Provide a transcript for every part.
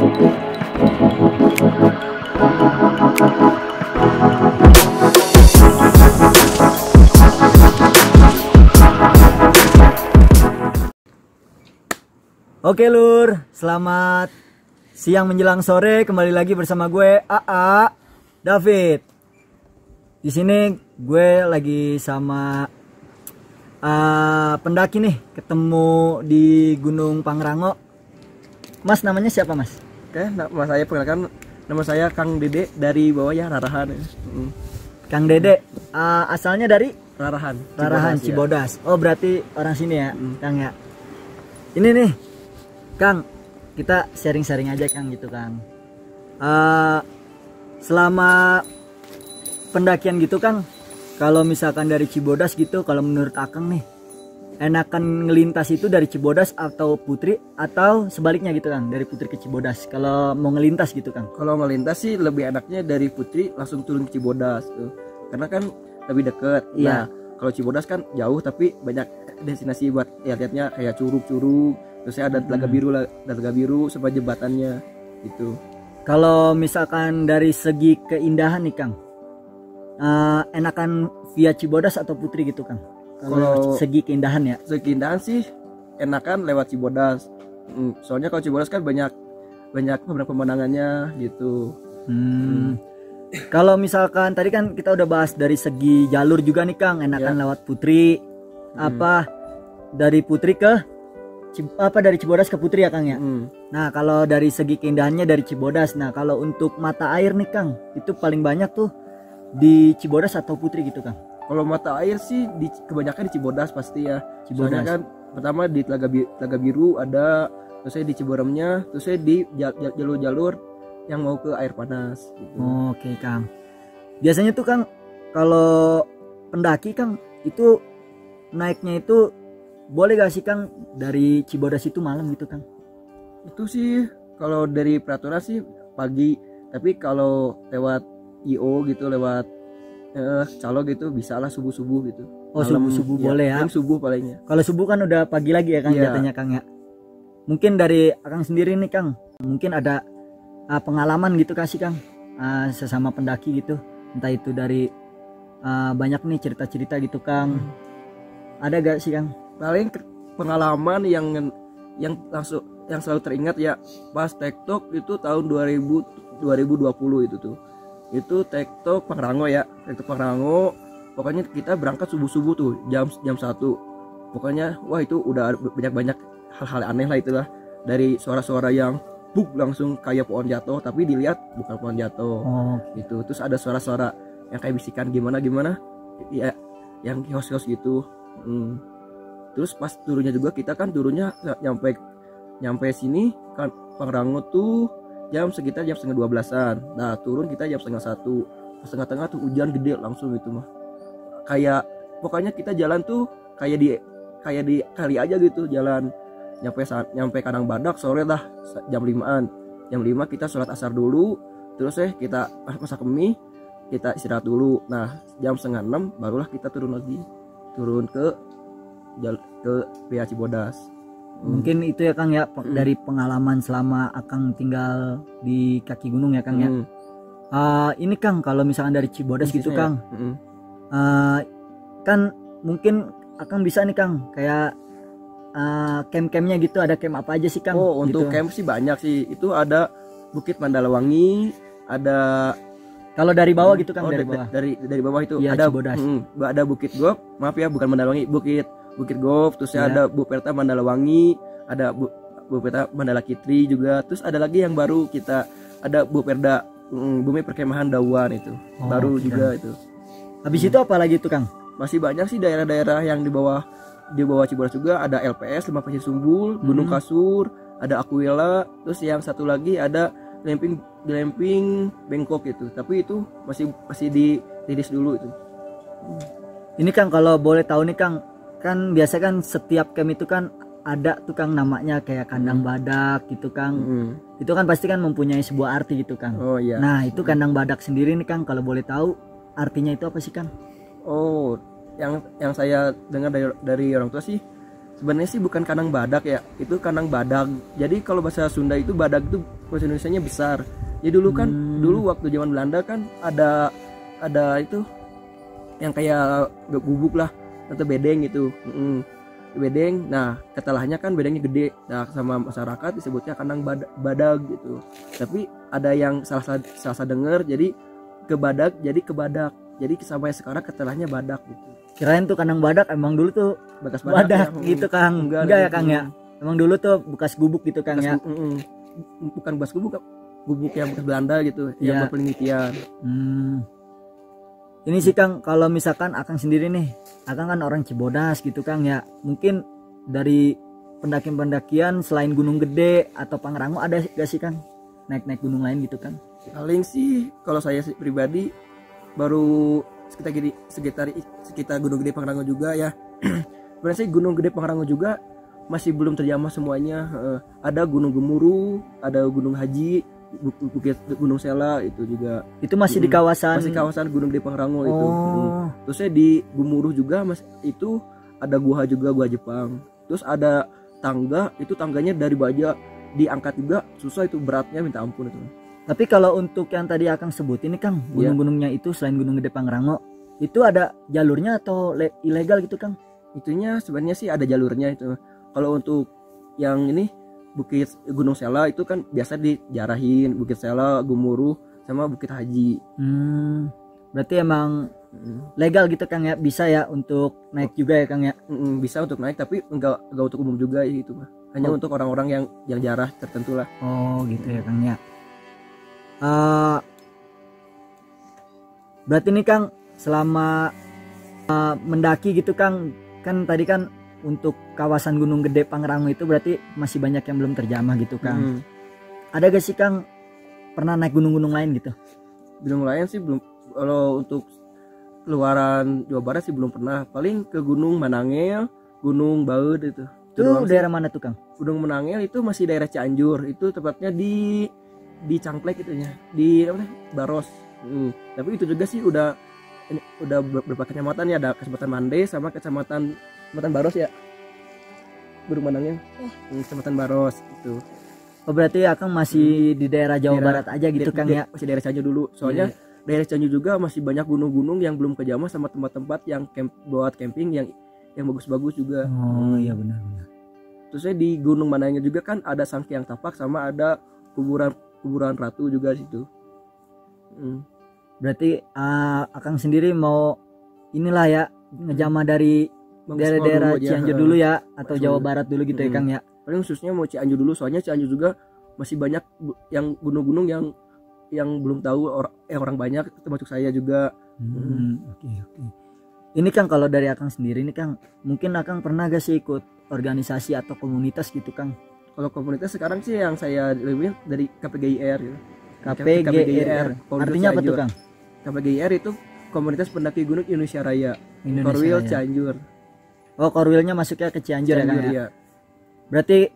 Oke lur, selamat siang menjelang sore, kembali lagi bersama gue AA David. Di sini gue lagi sama pendaki nih, ketemu di Gunung Pangrango. Mas, namanya siapa Mas? Oke, nama saya perkenalkan, nama saya Kang Dede dari bawah ya, Rarahan. Kang Dede, asalnya dari Rarahan, Cibodas. Oh, berarti orang sini ya, Kang ya. Ini nih, Kang, kita sharing-sharing aja Kang gitu Kang. Selama pendakian gitu Kang, kalau misalkan dari Cibodas gitu, kalau menurut Akang nih, enakan ngelintas itu dari Cibodas atau Putri, atau sebaliknya gitu Kang, dari Putri ke Cibodas kalau mau ngelintas gitu Kang? Kalau ngelintas sih lebih enaknya dari Putri langsung turun ke Cibodas tuh, karena kan lebih deket. Iya. Nah, kalau Cibodas kan jauh tapi banyak destinasi buat lihatnya kayak curug-curug, terus ada telaga biru sama jembatannya gitu. Kalau misalkan dari segi keindahan nih Kang, enakan via Cibodas atau Putri gitu Kang? Kalau segi keindahan ya? Segi keindahan sih enakan lewat Cibodas. Soalnya kalau Cibodas kan banyak pemandangannya gitu. Kalau misalkan tadi kan kita udah bahas dari segi jalur juga nih Kang, enakan lewat Putri, apa dari Putri ke dari Cibodas ke Putri ya Kang ya. Nah, kalau dari segi keindahannya dari Cibodas. Nah, kalau untuk mata air nih Kang, itu paling banyak tuh di Cibodas atau Putri gitu Kang? Kalau mata air sih kebanyakan di Cibodas pasti ya. Cibodas. Soalnya kan pertama di Telaga Biru ada, terus saya di Ciboremnya, terus saya di jalur-jalur yang mau ke air panas gitu. Oke Kang. Biasanya tuh Kang, kalau pendaki Kang itu naiknya itu boleh gak sih Kang dari Cibodas itu malam gitu Kang? Itu sih kalau dari peraturan sih pagi, tapi kalau lewat IO gitu, lewat calo gitu bisa lah subuh gitu. Oh, subuh boleh ya? Subuh palingnya. Kalau subuh kan udah pagi lagi ya Kang, jatuhnya Kang ya. Mungkin dari Akang sendiri nih Kang, mungkin ada pengalaman gitu kasih Kang, sesama pendaki gitu, entah itu dari banyak nih cerita-cerita gitu Kang. Ada gak sih Kang? Paling pengalaman yang selalu teringat ya pas TikTok itu tahun 2020 itu tuh. Itu TikTok Pangrango ya, TikTok Pangrango. Pokoknya kita berangkat subuh tuh jam 1. Pokoknya wah itu udah banyak hal-hal aneh lah itulah, dari suara-suara yang buk langsung kayak pohon jatuh, tapi dilihat bukan pohon jatuh. Gitu. Terus ada suara-suara yang kayak bisikan gimana ya, yang kios-kios gitu. Terus pas turunnya juga kita kan turunnya nyampe sini kan Pangrango tuh sekitar jam 11:30-an. Nah, turun kita jam 12:30. Pas tengah-tengah tuh hujan gede langsung itu mah. Kayak pokoknya kita jalan tuh kayak di kali aja gitu jalan. Nyampe Kadang Badak sore lah jam 5-an. Jam 5 kita sholat asar dulu, terus kita masak mie, kita istirahat dulu. Nah, jam 5:30 barulah kita turun ke via Cibodas. Mungkin itu ya Kang ya, dari pengalaman selama Akang tinggal di kaki gunung ya Kang ya. Ini Kang, kalau misalkan dari Cibodas gitu Kang, kan mungkin Akang bisa nih Kang kayak camp-campnya gitu, ada camp apa aja sih Kang? Oh, untuk gitu. Camp sih banyak sih. Itu ada Bukit Mandalawangi, ada. Kalau dari bawah gitu Kang, dari bawah itu ya, ada Cibodas. Ada Bukit Gop, maaf ya bukan Mandalawangi, Bukit Gop, terus ada Buperta Mandalawangi, ada Buperta Mandala Kitri juga, terus ada lagi yang baru kita ada Buperda Bumi Perkemahan Dawan itu. Baru juga itu. Habis itu apa lagi tuh Kang? Masih banyak sih daerah-daerah yang di bawah Cibodas juga, ada LPS Lembah Pasir Sumbul, Gunung Kasur, ada Aquila, terus yang satu lagi ada glamping Bangkok itu. Tapi itu masih dirilis dulu itu. Ini Kang, kalau boleh tahu nih Kang, kan biasa kan setiap camp itu kan ada tuh Kang namanya kayak kandang badak gitu Kang. Itu kan pasti kan mempunyai sebuah arti gitu Kang. Oh iya. Nah, itu kandang badak sendiri nih Kang, kalau boleh tahu artinya itu apa sih Kang? Oh, yang saya dengar dari orang tua sih, Sebenarnya sih bukan kandang badak ya, itu kandang badag. Jadi kalau bahasa Sunda itu badag itu bahasa Indonesianya besar. Jadi dulu kan dulu waktu zaman Belanda kan ada itu yang kayak gubuk lah atau bedeng gitu. Bedeng. Nah, ketelahnya kan bedengnya gede. Nah, sama masyarakat disebutnya kandang badag gitu. Tapi ada yang salah denger jadi ke badag jadi ke badak. Jadi sampai sekarang ketelahnya badak gitu. Kirain tuh kandang badak emang dulu tuh Bekas badak ya. gitu Kang. Enggak ya Kang ya. Emang dulu tuh bekas gubuk gitu Kang ya. Bukan bekas gubuk yang bekas Belanda gitu, yang buat penelitian. Ini sih Kang, kalau misalkan Akang sendiri nih, Akang kan orang Cibodas gitu Kang ya. Mungkin dari pendakian selain Gunung Gede atau Pangrango ada gak sih Kang naik-naik gunung lain gitu Kang? Paling sih kalau saya pribadi baru sekitar Gunung Gede Pangrango juga ya. Sebenarnya sih Gunung Gede Pangrango juga masih belum terjamah semuanya. Ada Gunung Gemuruh, ada Gunung Haji, Bukit Gunung Sela itu juga. Itu masih di kawasan Gunung Gede Pangrango itu. Terus saya di Gemuruh juga itu ada gua Jepang. Terus ada tangga, itu tangganya dari baja diangkat juga susah, itu beratnya minta ampun itu. Tapi kalau untuk yang tadi Akang sebut ini Kang, gunung-gunungnya itu selain Gunung Gede Pangrango, itu ada jalurnya atau ilegal gitu Kang? Itunya sebenarnya sih ada jalurnya itu. Kalau untuk yang ini Bukit Gunung Sela itu kan biasa dijarahin, Bukit Sela, Gemuruh, sama Bukit Haji. Berarti emang legal gitu Kang ya, bisa ya untuk naik juga ya Kang ya? Bisa untuk naik, tapi enggak untuk umum juga itu mah. Hanya untuk orang-orang yang jarah tertentu lah. Oh gitu ya Kang ya. Berarti nih Kang, selama mendaki gitu Kang, kan tadi kan untuk kawasan Gunung Gede Pangrango itu berarti masih banyak yang belum terjamah gitu Kang. Ada gak sih Kang pernah naik gunung-gunung lain gitu? Gunung lain sih belum. Kalau untuk keluaran Jawa Barat sih belum pernah. Paling ke Gunung Manangil, Gunung Baud itu. Itu daerah mana tuh Kang? Gunung Manangil itu masih daerah Cianjur. Itu tepatnya di Cangklek itunya, di apa sih? Baros. Tapi itu juga sih udah beberapa kecamatan ya, ada Kecamatan Mande sama Kecamatan Baros ya. Gunung Manangil. Kecamatan Baros itu. Oh berarti Akang masih di daerah Jawa Barat aja gitu Kang ya? Masih daerah Cianjur dulu. Soalnya daerah Cianjur juga masih banyak gunung-gunung yang belum kejamah sama tempat-tempat yang buat camping yang bagus-bagus juga. Oh iya benar. Terusnya di Gunung Manangil juga kan ada Sangkyang Tapak sama ada kuburan ratu juga situ. Berarti Akang sendiri mau inilah ya ngejamah dari daerah Cianjur dulu ya, atau Jawa Barat dulu gitu ya Kang ya? Paling khususnya mau Cianjur dulu, soalnya Cianjur juga masih banyak yang gunung-gunung yang belum tahu orang banyak, termasuk saya juga. Oke. Ini Kang, kalau dari Akang sendiri ini Kang, mungkin Akang pernah gak sih ikut organisasi atau komunitas gitu Kang? Kalau komunitas sekarang sih yang saya lebih dari KPGIR gitu. KPGIR. Artinya apa tuh Kang? KPGIR itu Komunitas Pendaki Gunung Indonesia Raya. Korwil Cianjur. Oh, Korwilnya masuknya ke Cianjur ya Kang ya? Iya. Berarti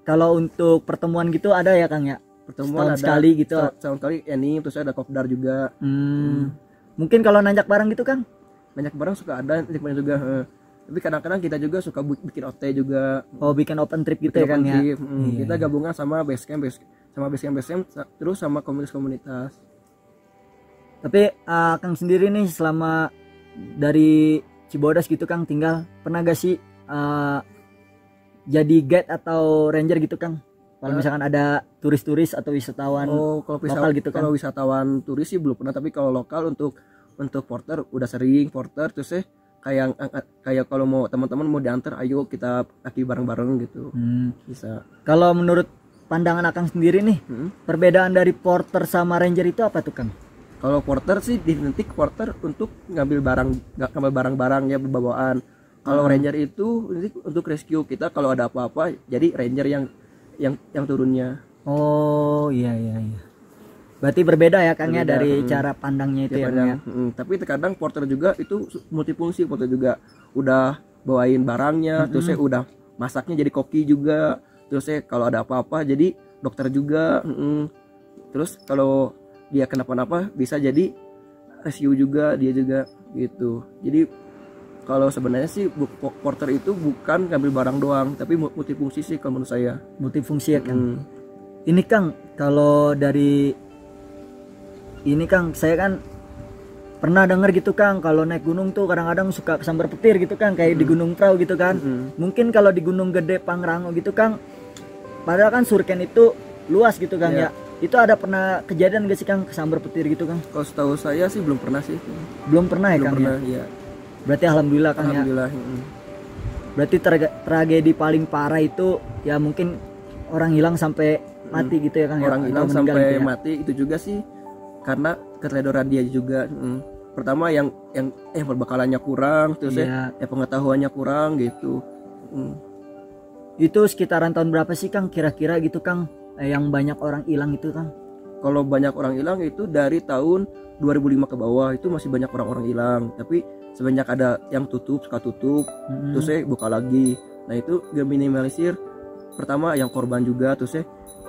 kalau untuk pertemuan gitu ada ya Kang ya? Pertemuan setahun sekali gitu. Setahun sekali ini, terus ada kopdar juga. Mungkin kalau nanjak bareng gitu Kang? Nanjak bareng suka ada, nanjak bareng juga. Tapi kadang-kadang kita juga suka bikin OT juga. Oh, bikin open trip gitu ya Kang ya? Kita gabungan sama base camp, terus sama komunitas. Tapi Kang sendiri nih selama dari Cibodas gitu Kang tinggal, pernah gak sih jadi guide atau ranger gitu Kang? Kalau misalkan ada turis-turis atau wisatawan lokal gitu kan? Kalau wisatawan turis sih belum pernah, tapi kalau lokal untuk porter udah sering porter, terus kayak kalau mau teman-teman mau diantar, ayo kita kaki bareng-bareng gitu. Bisa. Kalau menurut pandangan Akang sendiri nih, perbedaan dari porter sama ranger itu apa tuh Kang? Kalau porter sih dibentuk porter untuk ngambil barang-barang ya, bawaan. Kalau ranger itu untuk rescue kita kalau ada apa-apa, jadi ranger yang turunnya. Oh iya. Berarti berbeda ya Kang ya dari cara pandangnya itu ya. Tapi terkadang porter juga itu multifungsi, porter juga udah bawain barangnya, terus saya udah masaknya jadi koki juga, terus saya kalau ada apa-apa jadi dokter juga. Terus kalau dia kenapa-napa bisa jadi rescue juga dia juga gitu. Jadi Kalau sebenarnya sih porter itu bukan ngambil barang doang, tapi multifungsi sih kalau menurut saya. Multifungsi ya Kang. Ini Kang, kalau dari ini Kang, saya kan pernah dengar gitu Kang, kalau naik gunung tuh kadang-kadang suka kesambar petir gitu Kang, kayak di Gunung Prau gitu kan. Mungkin kalau di Gunung Gede Pangrango gitu Kang, padahal kan Surken itu luas gitu Kang ya. Itu ada pernah kejadian gak sih Kang kesambar petir gitu Kang? Kalau setahu saya sih belum pernah sih. Belum pernah ya Belum Kang pernah, ya? ya. Berarti alhamdulillah Kang Alhamdulillah. ya. Berarti tragedi paling parah itu ya mungkin orang hilang sampai mati gitu ya Kang ya? Orang hilang Atau meninggal sampai gitu ya? mati itu juga sih karena keteledoran dia juga. Pertama yang perbekalannya kurang, terus ya pengetahuannya kurang gitu. Itu sekitaran tahun berapa sih Kang kira-kira gitu Kang yang banyak orang hilang itu Kang? Kalau banyak orang hilang itu dari tahun 2005 ke bawah itu masih banyak orang-orang hilang, tapi sebanyak ada yang suka tutup, terus buka lagi. Nah itu gak minimalisir. Pertama yang korban juga, terus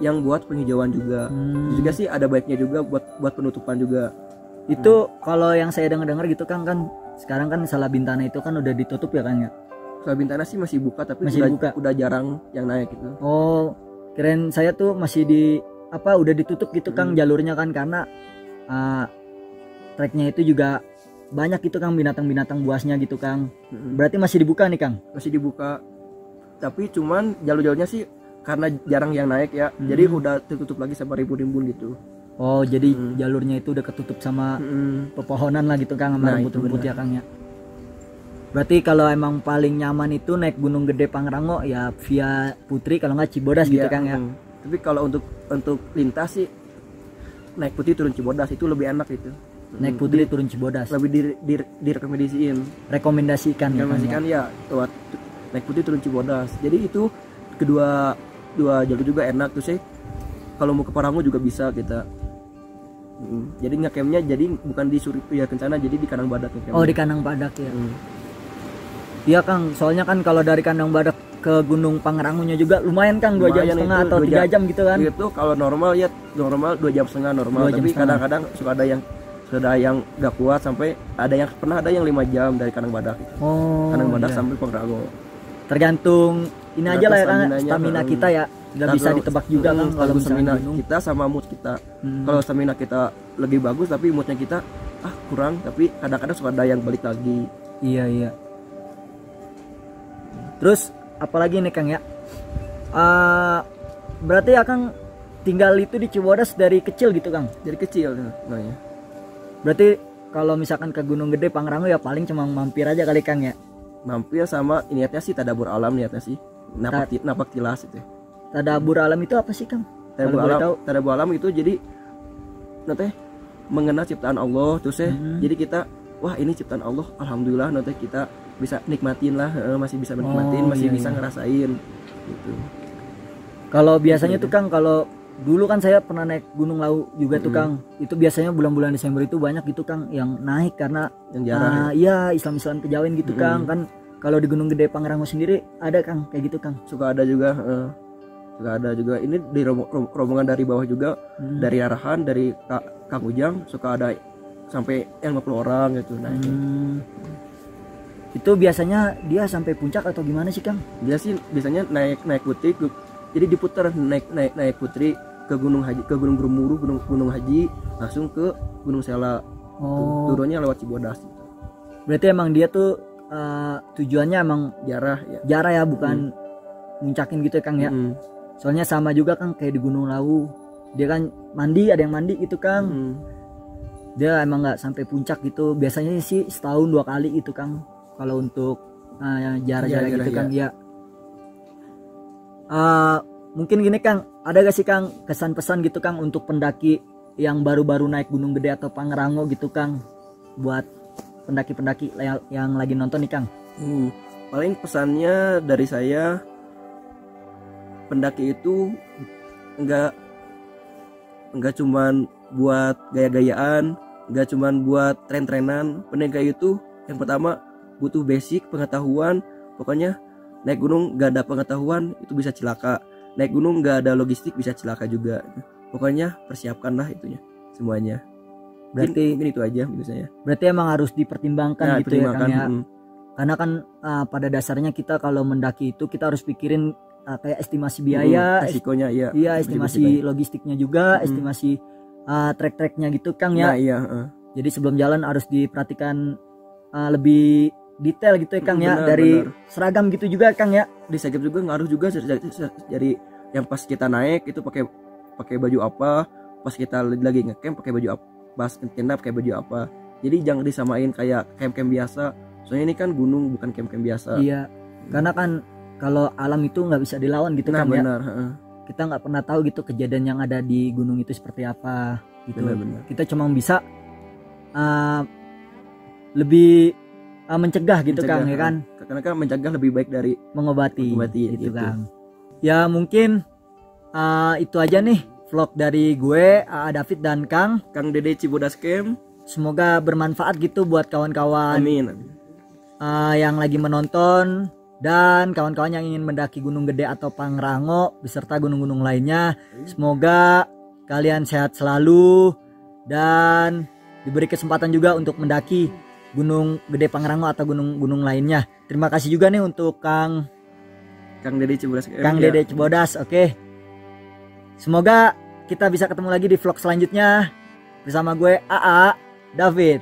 yang buat penghijauan juga. Juga sih ada baiknya juga buat penutupan juga. Itu kalau yang saya dengar gitu kan sekarang kan Salabintana itu kan udah ditutup ya Kang ya? Salabintana sih masih buka tapi masih udah jarang yang naik gitu. Oh, keren, saya tuh masih udah ditutup gitu Kang jalurnya kan karena treknya itu juga banyak gitu Kang binatang-binatang buasnya gitu Kang. Berarti masih dibuka nih Kang? Masih dibuka. Tapi cuman jalur-jalurnya sih karena jarang yang naik ya. Jadi udah tertutup lagi sama rimbun-rimbun gitu. Oh, jadi jalurnya itu udah ketutup sama pepohonan lah gitu Kang, sama rumput-rumput ya Kang ya. Berarti kalau emang paling nyaman itu naik Gunung Gede Pangrango ya via Putri, kalau nggak Cibodas gitu Kang ya. Tapi kalau untuk lintas sih naik Putri turun Cibodas itu lebih enak itu. Naik Putri turun Cibodas. Lebih direkomendasikan. Rekomendasikan ya lewat naik Putri turun Cibodas. Jadi itu kedua jalur juga enak tuh sih. Kalau mau ke Paranggo juga bisa kita. Jadi ngecampnya jadi bukan di Surya Kencana, jadi di Kandang Badak Oh, di Kandang Badak ya. Iya Kang, soalnya kan kalau dari Kandang Badak ke Gunung Pangrangonya juga lumayan Kang, 2 jam setengah atau 3 jam gitu kan. Itu kalau normal 2 jam setengah normal, tapi kadang-kadang suka ada yang gak kuat sampai pernah ada yang 5 jam dari Kandang Badak. Kandang Badak sampai Pangrango. Tergantung ini aja lah ya Kang, stamina kita ya. Nggak bisa ditebak juga Kang kalau stamina kita sama mood kita. Kalau stamina kita lebih bagus tapi moodnya kita kurang, tapi kadang-kadang suka ada yang balik lagi. Iya. Terus apalagi nih Kang ya? Berarti ya Kang tinggal itu di Cibodas dari kecil gitu Kang? Dari kecil namanya. Berarti kalau misalkan ke Gunung Gede Pangrango ya paling cuma mampir aja kali Kang ya? Mampir sama niatnya sih tadabur alam niatnya sih. Napak tilas itu. Tadabur alam itu apa sih Kang? Tadabur alam itu jadi nanti mengenal ciptaan Allah terus jadi kita ini ciptaan Allah, alhamdulillah nanti kita bisa nikmatin lah, masih bisa menikmatin, masih bisa ngerasain gitu. Kalau biasanya tuh Kang, kalau dulu kan saya pernah naik Gunung Lawu juga tuh Kang, itu biasanya bulan-bulan Desember itu banyak gitu Kang yang naik karena yang jarang iya Islam kejawen gitu Kang. Kan kalau di Gunung Gede Pangrango sendiri ada Kang kayak gitu Kang? Suka ada juga ini di rombongan dari bawah juga, dari arahan dari Kang Ujang suka ada sampai 50 orang gitu naik. Itu biasanya dia sampai puncak atau gimana sih Kang? Dia sih biasanya naik Putri, jadi diputar naik Putri ke Gunung Haji, ke Gunung Bermuru, Gunung Haji, langsung ke Gunung Sela. Turunnya lewat Cibodas gitu. Berarti emang dia tuh tujuannya emang jarah ya, bukan muncakin gitu ya Kang ya. Soalnya sama juga Kang kayak di Gunung Lawu, dia kan ada yang mandi gitu Kang. Dia emang nggak sampai puncak gitu, biasanya sih setahun 2 kali itu Kang kalau untuk jarah-jarah gitu Kang ya. Mungkin gini Kang, ada gak sih Kang kesan-pesan gitu Kang untuk pendaki yang baru-baru naik Gunung Gede atau Pangrango gitu Kang, buat pendaki-pendaki yang lagi nonton nih Kang? Paling pesannya dari saya, pendaki itu enggak cuman buat gaya-gayaan, enggak cuman buat tren-trenan. Pendaki itu yang pertama butuh basic pengetahuan. Pokoknya naik gunung enggak ada pengetahuan itu bisa celaka, naik gunung enggak ada logistik bisa celaka juga. Pokoknya persiapkanlah itunya semuanya. Berarti mungkin itu aja menurut saya. Berarti emang harus dipertimbangkan gitu ya Kang ya. Karena kan pada dasarnya kita kalau mendaki itu kita harus pikirin kayak estimasi biaya, resikonya iya. Iya, estimasi logistiknya juga, estimasi trek-treknya gitu Kang ya. Nah, iya, Jadi sebelum jalan harus diperhatikan lebih detail gitu ya Kang ya, dari seragam gitu juga Kang ya. Di seragam juga ngaruh juga jadi yang pas kita naik itu pakai baju apa, pas kita lagi ngecamp pakai baju apa, pas tenda pakai baju apa. Jadi jangan disamain kayak camp-camp biasa. Soalnya ini kan gunung bukan camp-camp biasa. Iya. Karena kan kalau alam itu nggak bisa dilawan gitu nah, Kang benar, ya. Kita nggak pernah tahu gitu kejadian yang ada di gunung itu seperti apa gitu. Benar. Kita cuma bisa lebih mencegah gitu Kang ya kan. Karena kan mencegah lebih baik dari mengobati gitu Kang. Ya mungkin itu aja nih vlog dari gue David dan Kang Dede Cibodas Camp. Semoga bermanfaat gitu buat kawan-kawan. Amin. Yang lagi menonton dan kawan-kawan yang ingin mendaki Gunung Gede atau Pangrango beserta gunung-gunung lainnya. Semoga kalian sehat selalu dan diberi kesempatan juga untuk mendaki Gunung Gede Pangrango atau gunung-gunung lainnya. Terima kasih juga nih untuk Kang Dede Cibodas. Dede Cibodas. Oke. Semoga kita bisa ketemu lagi di vlog selanjutnya bersama gue AA David.